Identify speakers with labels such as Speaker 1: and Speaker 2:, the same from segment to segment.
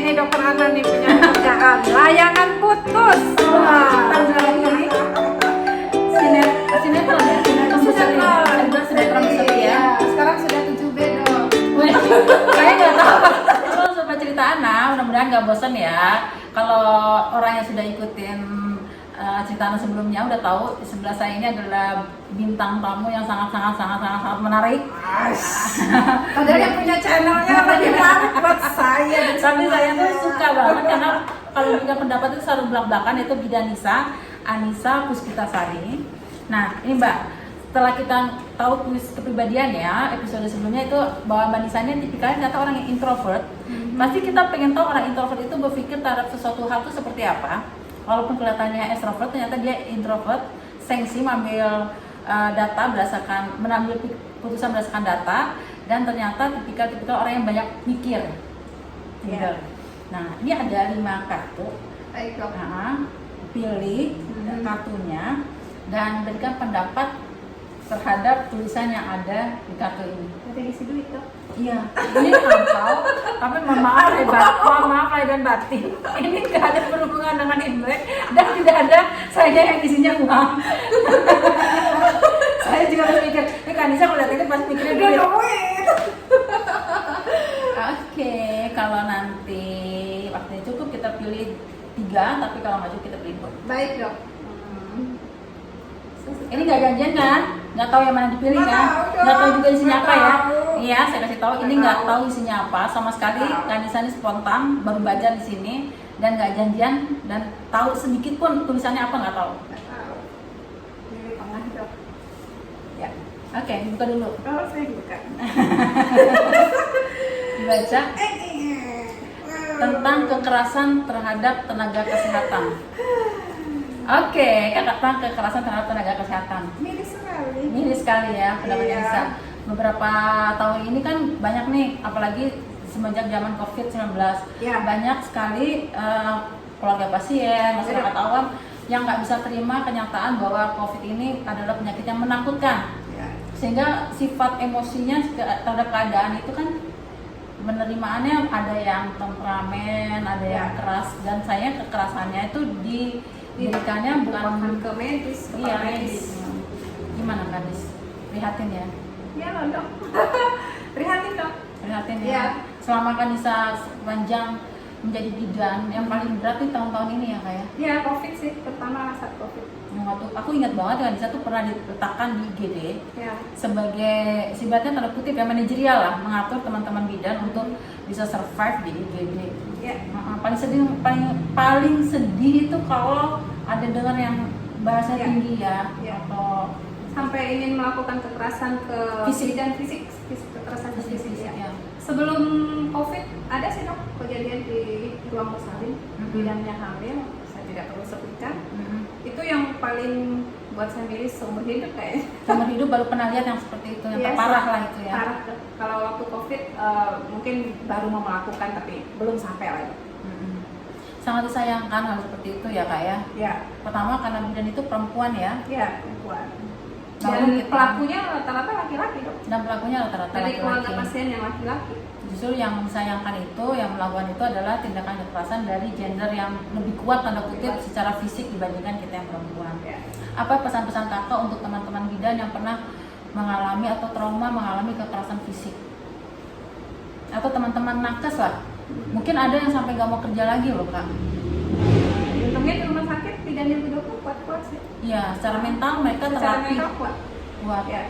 Speaker 1: ini dokter Ana nih punya pekerjaan layangan putus.
Speaker 2: Sinetron ya? Sinetron besar ya?
Speaker 1: Sekarang sudah 7B dong.
Speaker 2: Saya nggak tahu. Kalau sobat cerita Ana, mudah-mudahan nggak bosan ya. Kalau orang yang sudah ikutin cerita Ana sebelumnya udah tahu di sebelah saya ini adalah bintang tamu yang sangat menarik.
Speaker 1: Padahal yang punya channelnya lebih menarik buat saya.
Speaker 2: Tapi saya tuh suka banget karena kalau beda pendapat itu selalu belak-belakan, itu Bidanisa Anissa Puspitasari. Nah ini Mbak, setelah kita tahu kuis kepribadian ya, episode sebelumnya itu bahwa Mbak Nisa ini tipikalnya ternyata orang yang introvert. Pasti kita pengen tahu orang introvert itu berpikir terhadap sesuatu hal itu seperti apa. Walaupun kelihatannya extrovert, ternyata dia introvert, sensi mengambil data mengambil putusan berdasarkan data, dan ternyata tipikal orang yang banyak mikir.
Speaker 1: Yeah.
Speaker 2: Nah ini ada 5 kartu.
Speaker 1: Baik dok.
Speaker 2: Nah, pilih kartunya dan berikan pendapat terhadap tulisan yang ada di kartu ini.
Speaker 1: Ada isi duit dok.
Speaker 2: Iya, ini angpau, tapi mohon maaf lahir dan batin. Ini nggak ada berhubungan dengan Imlek dan tidak ada saya yang isinya uang. Saya juga berpikir, ini Kanisa kalau lihat ini pasti mikirnya duit. Oke, kalau nanti waktunya cukup kita pilih 3, tapi kalau nggak cukup kita pilih 2.
Speaker 1: Baik dok.
Speaker 2: Ini nggak janjian kan? Nggak tahu yang mana dipilih kan? Nggak tahu juga isinya apa ya? Iya, saya kasih tahu. Ini nggak tahu isinya apa sama sekali. Kanisa ini spontan, baru baca di sini dan nggak janjian dan tahu sedikit pun tulisannya apa nggak tahu.
Speaker 1: Pilih tengah dok.
Speaker 2: Ya, oke, buka dulu.
Speaker 1: Oh saya buka.
Speaker 2: Baca tentang kekerasan terhadap tenaga kesehatan. Oke, tentang kekerasan terhadap tenaga kesehatan. Miris sekali ya pendapatnya Nisa. Beberapa tahun ini kan banyak nih, apalagi semenjak zaman COVID-19, banyak sekali keluarga pasien, masyarakat awam yang nggak bisa terima kenyataan bahwa COVID ini adalah penyakit yang menakutkan. Sehingga sifat emosinya terhadap keadaan itu kan penerimaannya ada yang temperamen, ada yang keras, dan saya kekerasannya itu diberikannya bukan
Speaker 1: ke medis.
Speaker 2: Iya, medis. Gimana medis? Prihatin ya?
Speaker 1: Iya loh dok. Prihatin dok.
Speaker 2: Prihatin ya?
Speaker 1: Iya.
Speaker 2: Selama Kanisa sepanjang menjadi bidan, yang paling berat nih tahun-tahun ini ya Kak ya?
Speaker 1: Iya COVID sih, pertama saat COVID.
Speaker 2: Waktu aku ingat banget Kanisa tuh pernah diletakkan di IGD sebagai sifatnya tanda kutip ya manajerial lah, mengatur teman-teman bidan untuk bisa survive di IGD. Paling sedih itu kalau ada dengar yang bahasa tinggi ya, atau
Speaker 1: sampai ingin melakukan kekerasan ke
Speaker 2: fisik
Speaker 1: dan fisik kekerasan fisik ya.
Speaker 2: ya.
Speaker 1: Sebelum COVID ada sih dok kejadian di ruang bersalin, bidannya hamil, saya tidak perlu sebutkan. Itu yang paling buat saya miris seumur hidup kayaknya.
Speaker 2: Seumur hidup baru pernah lihat yang seperti itu, yang terparah lah itu ya.
Speaker 1: Parah. Kalau waktu COVID mungkin baru mau melakukan tapi belum sampai lagi.
Speaker 2: Sangat disayangkan hal seperti itu ya Kak ya.
Speaker 1: Ya.
Speaker 2: Pertama karena bidan itu perempuan ya.
Speaker 1: Iya perempuan.
Speaker 2: Dan
Speaker 1: pelakunya rata-rata laki-laki dok.
Speaker 2: Dan pelakunya rata-rata
Speaker 1: Dari keluarga
Speaker 2: laki-laki.
Speaker 1: pasien yang laki-laki.
Speaker 2: Justru yang disayangkan itu, yang melakukan itu adalah tindakan kekerasan dari gender yang lebih kuat tanda kutip secara fisik dibandingkan kita yang perempuan. Apa pesan-pesan kakak untuk teman-teman bidan yang pernah mengalami atau trauma mengalami kekerasan fisik? Atau teman-teman nakes lah, mungkin ada yang sampai gak mau kerja lagi loh Kak.
Speaker 1: Untungnya di rumah sakit bidan yang dokter kuat-kuat sih.
Speaker 2: Iya, secara mental mereka terlatih
Speaker 1: kuat. Ya.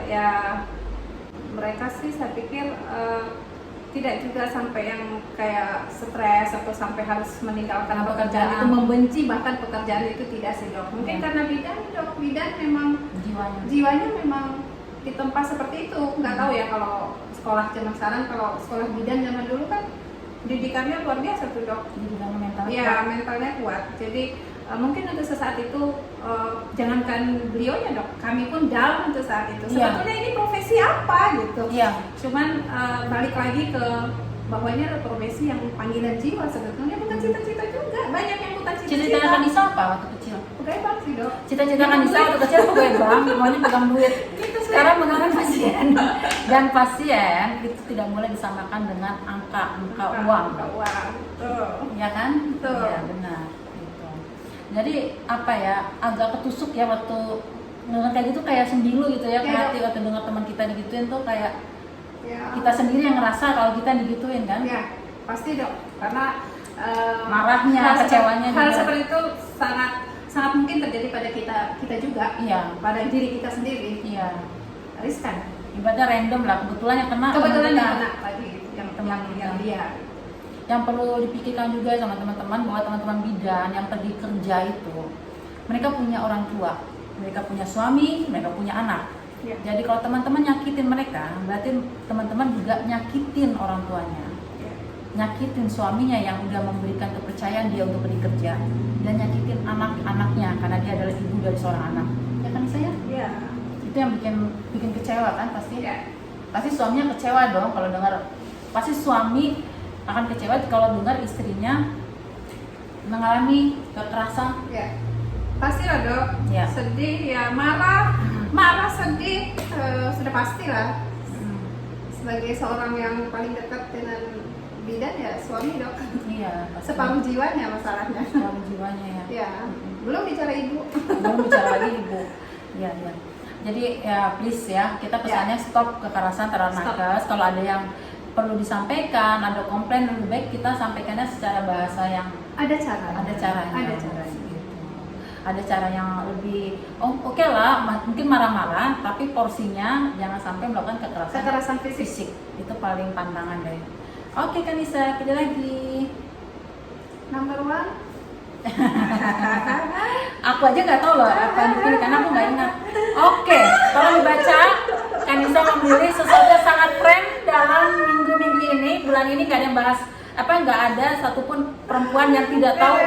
Speaker 1: Ya mereka sih saya pikir tidak juga sampai yang kayak stres atau sampai harus meninggalkan pekerjaan itu, membenci bahkan pekerjaan itu, tidak sih dok. Mungkin karena bidan memang jiwanya memang di tempat seperti itu. Nggak tahu ya kalau sekolah zaman sekarang, kalau sekolah bidan zaman dulu kan didikannya luar biasa tuh dok. Iya, mentalnya kuat. Jadi mungkin untuk sesaat itu jangankan beliaunya dok, kami pun down untuk saat itu. Sebetulnya ini profesi apa gitu. Cuman balik lagi ke bahwa ini adalah profesi yang panggilan jiwa sebetulnya, bukan cita-cita juga. Banyak yang bukan cita-cita.
Speaker 2: Cita-cita Kanisa apa waktu kecil?
Speaker 1: Pegawai bank sih dok.
Speaker 2: Cita-cita Kanisa waktu kecil pegawai bank, maunya pegang duit.
Speaker 1: Gitu
Speaker 2: Sekarang menggunakan pasien. Dan pasien itu tidak boleh disamakan dengan angka uang.
Speaker 1: Angka uang. Tuh.
Speaker 2: Ya kan?
Speaker 1: Betul.
Speaker 2: Iya, benar. Gitu. Jadi apa ya, agak ketusuk ya waktu dengar kayak gitu, kayak sembilu gitu ya, ke hati waktu dengar teman kita digituin tuh kayak kita sendiri yang ngerasa kalau kita digituin kan?
Speaker 1: Ya, pasti dok. Karena
Speaker 2: marahnya, kecewanya
Speaker 1: hal
Speaker 2: juga.
Speaker 1: seperti itu sangat mungkin terjadi pada kita juga.
Speaker 2: Iya.
Speaker 1: Pada diri kita sendiri.
Speaker 2: Iya.
Speaker 1: Riskan.
Speaker 2: Ibaratnya random lah, kebetulan yang kena
Speaker 1: Kebetulan
Speaker 2: teman
Speaker 1: yang
Speaker 2: kita.
Speaker 1: kena lagi yang
Speaker 2: Teman
Speaker 1: yang
Speaker 2: kita.
Speaker 1: dia.
Speaker 2: Yang perlu dipikirkan juga sama teman-teman bahwa teman-teman bidan yang pergi kerja itu mereka punya orang tua, mereka punya suami, mereka punya anak.
Speaker 1: Ya.
Speaker 2: Jadi kalau teman-teman nyakitin mereka, berarti teman-teman juga nyakitin orang tuanya,
Speaker 1: Ya.
Speaker 2: nyakitin suaminya yang udah memberikan kepercayaan dia untuk pergi kerja, dan nyakitin anak-anaknya karena dia adalah ibu dari seorang anak. Ya kan saya?
Speaker 1: Ya.
Speaker 2: Itu yang bikin kecewa kan pasti.
Speaker 1: Ya.
Speaker 2: Pasti suaminya kecewa dong kalau dengar. Pasti suami akan kecewa kalau dengar istrinya mengalami kekerasan.
Speaker 1: Ya. Pastilah dok.
Speaker 2: Ya.
Speaker 1: Sedih ya, marah sedih, sudah pastilah. Sebagai seorang yang paling dekat dengan bidan ya suami dok.
Speaker 2: Iya. Pasti.
Speaker 1: Separuh jiwanya masalahnya.
Speaker 2: Separuh jiwanya ya.
Speaker 1: Ya. Belum bicara ibu.
Speaker 2: Belum bicara lagi ibu. Iya iya. Jadi ya please ya, kita pesannya stop kekerasan terhadap nakes. Kalau ada yang perlu disampaikan, ada komplain, lebih baik kita sampaikannya secara bahasa yang
Speaker 1: Ada cara.
Speaker 2: ada caranya.
Speaker 1: Ada caranya.
Speaker 2: Gitu. Ada cara yang lebih oke lah, mungkin marah-marah, tapi porsinya jangan sampai melakukan
Speaker 1: Kekerasan fisik.
Speaker 2: fisik. Itu paling pantangan deh. Oke Kanisa, kita lagi.
Speaker 1: Number one.
Speaker 2: Aku aja nggak tahu loh apa yang dipilih karena aku nggak ingat. Oke, tolong dibaca. Kanisa memilih sesuatu yang sangat tren dalam minggu-minggu ini, bulan ini nggak ada yang bahas nggak ada satupun perempuan yang tidak tahu.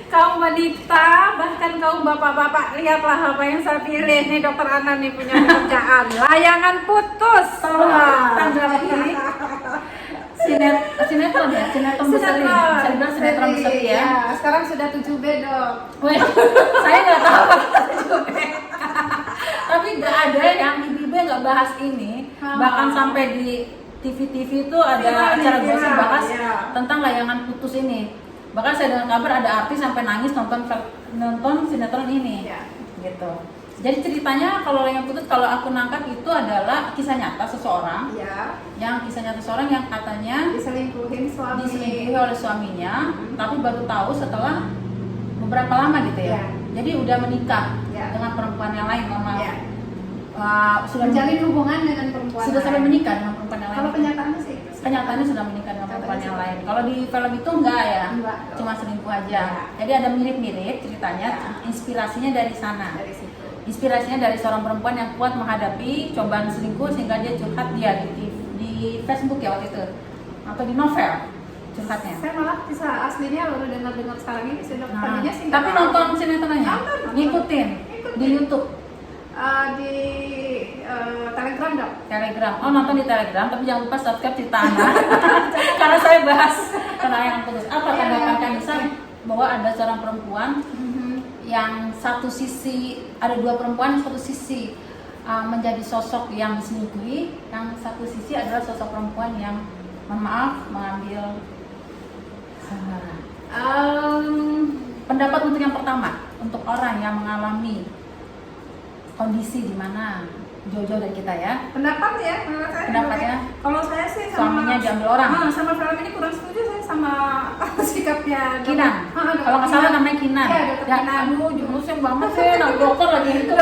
Speaker 1: Kaum wanita, bahkan kaum bapak-bapak, lihatlah apa yang saya pilih nih. Dokter Ana nih punya pekerjaan layangan putus.
Speaker 2: Tanggal ini sinetron ya, sinetron berseri. Bisa dibilang sinetron berseri ya.
Speaker 1: Sekarang sudah 7B dok.
Speaker 2: Weh, saya nggak tahu apa 7B. Tapi nggak ada yang ibu-ibu yang nggak bahas ini. Bahkan sampai di TV-TV itu ada acara gosip bahas tentang layangan putus ini. Bahkan saya dengar kabar ada artis sampai nangis nonton sinetron ini. Gitu. Jadi ceritanya kalau layangan putus, kalau aku nangkap itu adalah kisah nyata seseorang. Yang kisah nyata seseorang yang katanya diselingkuhi oleh suaminya, tapi baru tahu setelah beberapa lama gitu ya. Jadi udah menikah dengan perempuan yang lain, sudah
Speaker 1: menjalin hubungan dengan perempuan.
Speaker 2: Sudah sampai menikah dengan perempuan yang lain.
Speaker 1: Kalau kenyataannya sih.
Speaker 2: Kenyataannya sudah menikah dengan perempuan yang lain. Kalau di film itu enggak ya, cuma selingkuh aja. Jadi ada mirip-mirip ceritanya. Inspirasinya dari sana.
Speaker 1: Dari situ.
Speaker 2: Inspirasinya dari seorang perempuan yang kuat menghadapi cobaan selingkuh sehingga dia curhat dia di Facebook ya waktu itu atau di novel curhatnya.
Speaker 1: Saya malah kisah aslinya baru dengar sekarang ini sudah tadinya sih.
Speaker 2: Tapi nonton sinetronnya, ngikutin di YouTube.
Speaker 1: Di Telegram dok.
Speaker 2: Telegram. Oh nonton di Telegram, tapi jangan lupa subscribe cerita Ana. Karena saya bahas tentang yang putus. Apa tanggapan Kanisa bahwa ada seorang perempuan yang satu sisi, ada dua perempuan yang satu sisi menjadi sosok yang diselingkuhi, yang satu sisi adalah sosok perempuan yang mohon maaf mengambil pendapat untuk yang pertama, untuk orang yang mengalami kondisi di mana jauh-jauh dari kita ya. Pendapatnya
Speaker 1: kalau saya sih
Speaker 2: suaminya diambil orang.
Speaker 1: Sama film ini kurang setuju saya sama sikapnya
Speaker 2: Kinan. Kalau nggak salah namanya Kinan.
Speaker 1: Iya, Dokter Kinan.
Speaker 2: Aduh, jurusnya banget sih, dokter lagi itu.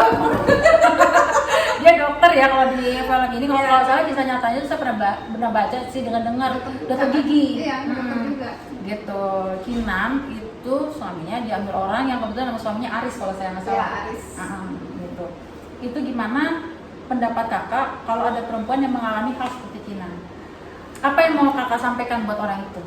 Speaker 2: Dia dokter ya kalau di film ini. Kalau nggak salah kisah nyatanya itu saya pernah baca sih dengar dokter gigi.
Speaker 1: Iya, dokter juga.
Speaker 2: Gitu. Kinan itu suaminya diambil orang yang kebetulan nama suaminya Aris kalau saya nggak salah.
Speaker 1: Iya, Aris.
Speaker 2: Gitu. Itu gimana pendapat kakak kalau ada perempuan yang mengalami hal seperti Kinan? Apa yang mau kakak sampaikan buat orang itu?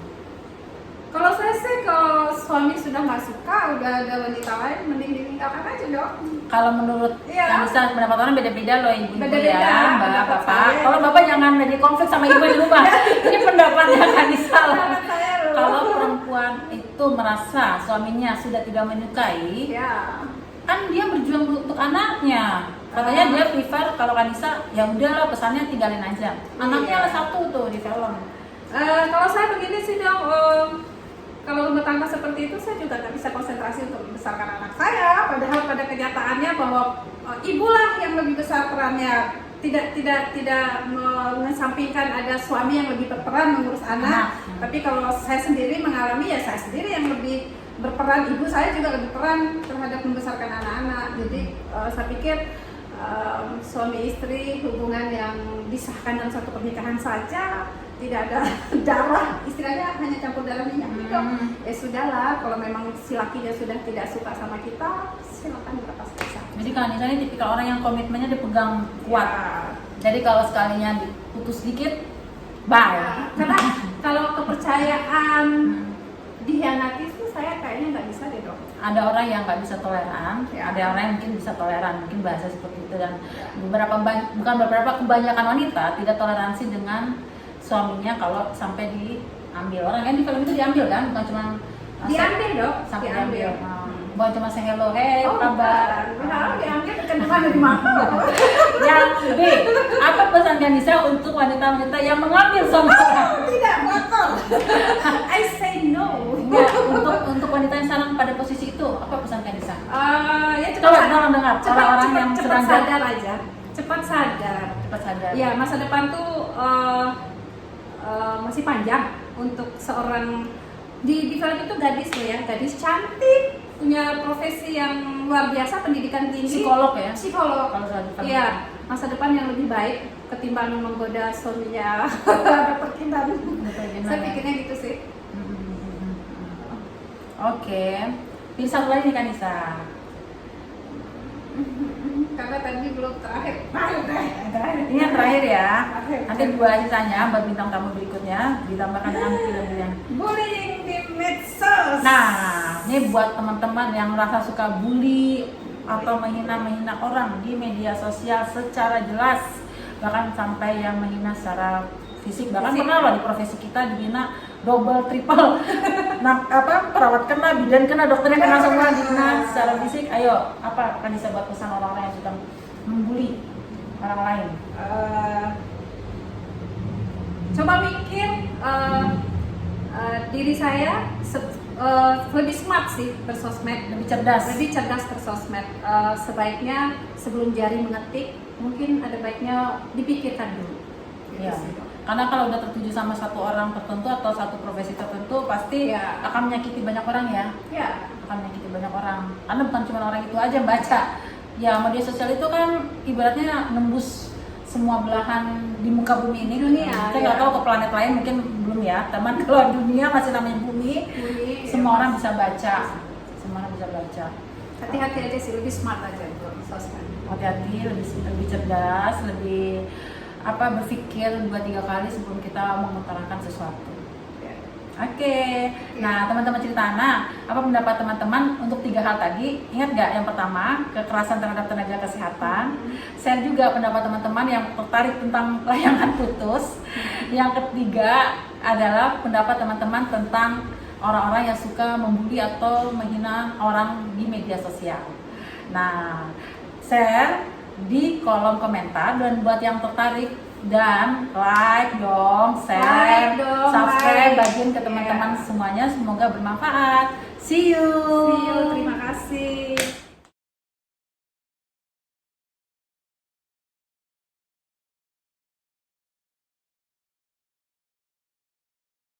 Speaker 1: Kalau saya sih, kalau suami sudah nggak suka, udah ada wanita lain, mending ditinggalkan aja dok.
Speaker 2: Kalau menurut Kanisa, pendapat orang beda-beda loh ibu ya, mbak, bapak.
Speaker 1: Saya.
Speaker 2: Kalau bapak jangan jadi konflik sama ibu di rumah. Ini pendapatnya Kanisa. Kalau perempuan itu merasa suaminya sudah tidak menyukai, kan dia berjuang untuk anaknya. Katanya dia prefer kalau Kanisa ya udahlah pesannya tinggalin aja. Anaknya
Speaker 1: Iya.
Speaker 2: satu tuh di film.
Speaker 1: Kalau saya begini sih dong, kalau rumah tangga seperti itu saya juga nggak bisa konsentrasi untuk membesarkan anak saya. Padahal pada kenyataannya bahwa ibulah yang lebih besar perannya. Tidak mengesampingkan ada suami yang lebih berperan mengurus anak. Tapi kalau saya sendiri mengalami ya saya sendiri yang lebih berperan. Ibu saya juga lebih peran terhadap membesarkan anak-anak. Jadi saya pikir suami istri hubungan yang disahkan dalam satu pernikahan saja, tidak ada darah, istilahnya hanya campur darah minyak gitu. Ya sudahlah, kalau memang si lakinya sudah tidak suka sama kita, silakan berlepas saja.
Speaker 2: Jadi Kanisa ini tipikal orang yang komitmennya dipegang kuat.
Speaker 1: Ya.
Speaker 2: Jadi kalau sekalinya diputus dikit, bye.
Speaker 1: Ya, karena kalau kepercayaan dihianati itu saya kayaknya nggak bisa deh dok.
Speaker 2: Ada orang yang nggak bisa toleran,
Speaker 1: Ya.
Speaker 2: ada orang yang mungkin bisa toleran, mungkin bahasa seperti itu. Dan kebanyakan wanita tidak toleransi dengan suaminya kalau sampai diambil. Orang kan di film itu diambil kan, bukan cuma
Speaker 1: Diambil dok,
Speaker 2: sampai
Speaker 1: diambil.
Speaker 2: diambil. Bukan cuma say hello, hey kabar.
Speaker 1: Bukan. Diambil kandungan dari mana?
Speaker 2: Yang B, apa pesan Kanisa untuk wanita-wanita yang mengambil suami orang?
Speaker 1: Tidak kotor. I say no.
Speaker 2: Ya, untuk wanita yang sekarang pada posisi itu, apa pesan Kanisa?
Speaker 1: Ya
Speaker 2: Coba tolong dengar orang-orang yang
Speaker 1: cepat
Speaker 2: sedang
Speaker 1: sadar aja. Cepat sadar.
Speaker 2: cepat sadar.
Speaker 1: Ya, masa depan tuh masih panjang untuk seorang di film itu gadis loh ya, gadis cantik, punya profesi yang luar biasa, pendidikan tinggi,
Speaker 2: Psikolog ya?
Speaker 1: Psikolog.
Speaker 2: Kalau saya di film.
Speaker 1: Iya, masa depan yang lebih baik ketimbang menggoda suaminya ada perkintan. Saya pikirnya gitu sih.
Speaker 2: Oke, pilih satu lagi nih Kanisa.
Speaker 1: Karena tadi belum terakhir.
Speaker 2: Ini yang terakhir ya.
Speaker 1: Terakhir.
Speaker 2: Nanti gua tanya buat bintang tamu berikutnya, ditambahkan dengan film-film.
Speaker 1: Bullying di medsos.
Speaker 2: Nah, ini buat teman-teman yang merasa suka bully atau menghina orang di media sosial secara jelas, bahkan sampai yang menghina secara fisik. Bahkan pernah loh di profesi kita dihina double triple. Nah, perawat kena, bidan kena, dokternya kena, semua dihina secara fisik. Ayo, apa kan bisa buat pesan orang-orang yang suka membuli orang lain?
Speaker 1: Coba mikir diri saya lebih smart sih bersosmed,
Speaker 2: Lebih cerdas.
Speaker 1: bersosmed. Sebaiknya sebelum jari mengetik, mungkin ada baiknya dipikirkan dulu. Gitu
Speaker 2: Ya.
Speaker 1: sih, Dok.
Speaker 2: Karena kalau udah tertuju sama satu orang tertentu atau satu profesi tertentu, pasti
Speaker 1: Ya.
Speaker 2: akan menyakiti banyak orang ya.
Speaker 1: Ya,
Speaker 2: Akan menyakiti banyak orang. Karena bukan cuma orang itu aja yang baca. Ya, media sosial itu kan ibaratnya nembus semua belahan di muka bumi ini.
Speaker 1: Dunia,
Speaker 2: Kita nggak
Speaker 1: ya.
Speaker 2: tahu ke planet lain mungkin belum ya. Teman kalau dunia masih namanya bumi. Semua orang bisa baca. Semua orang bisa baca.
Speaker 1: hati-hati aja sih, lebih smart aja untuk sosmed.
Speaker 2: Hati-hati, lebih cerdas, lebih berpikir 2-3 kali sebelum kita mengutarakan sesuatu.
Speaker 1: Ya.
Speaker 2: Oke. Nah, teman-teman cerita apa pendapat teman-teman untuk 3 hal tadi? Ingat nggak? Yang pertama, kekerasan terhadap tenaga kesehatan. Share juga pendapat teman-teman yang tertarik tentang layangan putus. Yang ketiga adalah pendapat teman-teman tentang orang-orang yang suka membuli atau menghina orang di media sosial. Nah, share di kolom komentar, dan buat yang tertarik dan like dong, share,
Speaker 1: Like dong,
Speaker 2: subscribe,
Speaker 1: like.
Speaker 2: bagiin ke teman-teman semuanya, semoga bermanfaat. See you.
Speaker 1: See you, terima kasih.